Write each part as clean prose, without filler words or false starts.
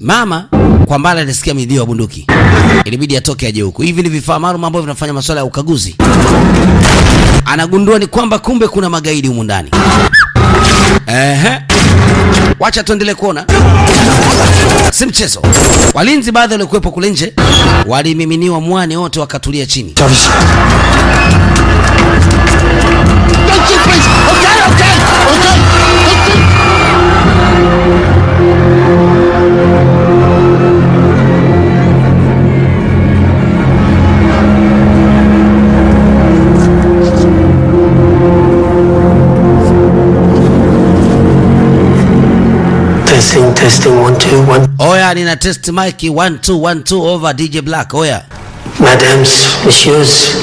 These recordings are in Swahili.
Mama kwa mbali alisikia milio ya bunduki. Ilibidi atoke aje huko. Hivi ni vifaa maalum ambavyo vinafanya masuala ya ukaguzi. Anagundua ni kwamba kumbe kuna magaidi humu ndani. Wacha tuendelee kuona. Si mchezo. Walinzi baadhi walikuwepo kule nje walimiminiwa mwani, wote wakatulia chini. Testing 1 2 1. Oya, nina test mic 1 2 1 2 over DJ Black. Oya. Madams, messieurs.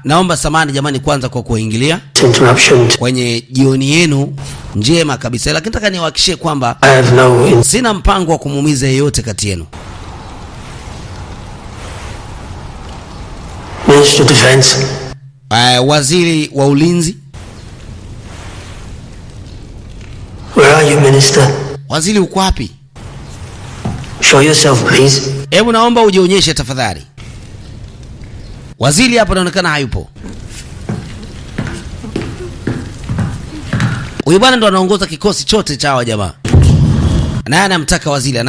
Naomba samani jamani kwanza kwa kuingilia Interruption kwenye jioni yenu njema kabisa, lakini nataka niwahakikishie kwamba sina mpango wa kumuumiza yeyote kati yenu. Minister of Defense. Waziri wa ulinzi. Where are you, Minister? Waziri uko wapi? Show yourself, please. Hebu naomba ujionyeshe tafadhali. Waziri hapa anaonekana hayupo. Huyu bwana ndo anaongoza kikosi chote cha hawa jamaa. Naye anamtaka waziri.